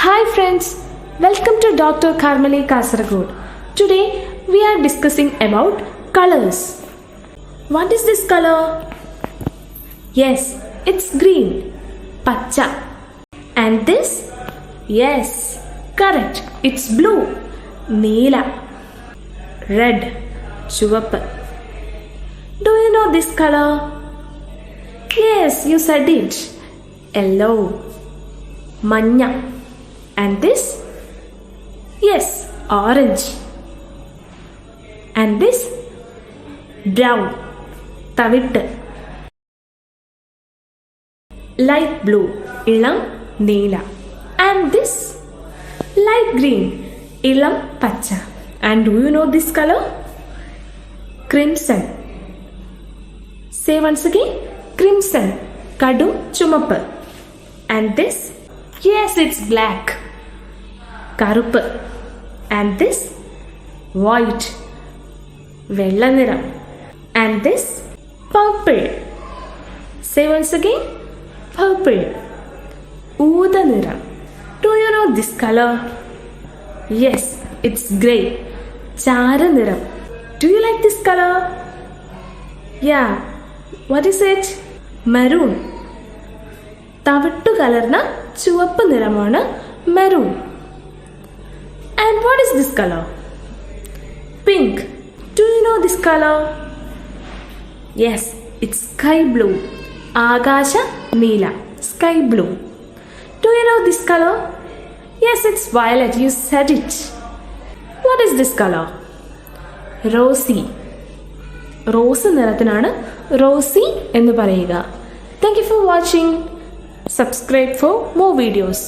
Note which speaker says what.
Speaker 1: Hi friends, welcome to Dr. Carmaly Kasaragod. Today we are discussing about colors. What is this color? Yes, it's green, pacha. And this? Yes, correct, it's blue, neela. Red, chuvappu. Do you know this color? Yes, you said it. Yellow, manya. And this? Yes, orange. And this? Brown, tavittu. Light blue, ilam neela. And this? Light green, ilam pacha. And do you know this color? Crimson. Say once again, crimson, kadum chumappu. And this? Yes, it's black. Karuppu. And this? White. Vella niram. And this? Purple. Say once again. Purple. Ooda niram. Do you know this color? Yes, it's grey. Chara niram. Do you like this color? Yeah. What is it? Maroon. തവിട്ടു കലർന്ന ചുവപ്പ് നിറമാണ് maroon. And what is this color? Pink. Do you know this color? Yes, it's sky blue. ആകാശ നീല. Sky blue. Do you know this color? Yes, it's violet. You said it. What is this color? Rosy. Rose നിറത്തിനാണ് rosy എന്ന് പറയുക. Thank you for watching. Subscribe for more videos.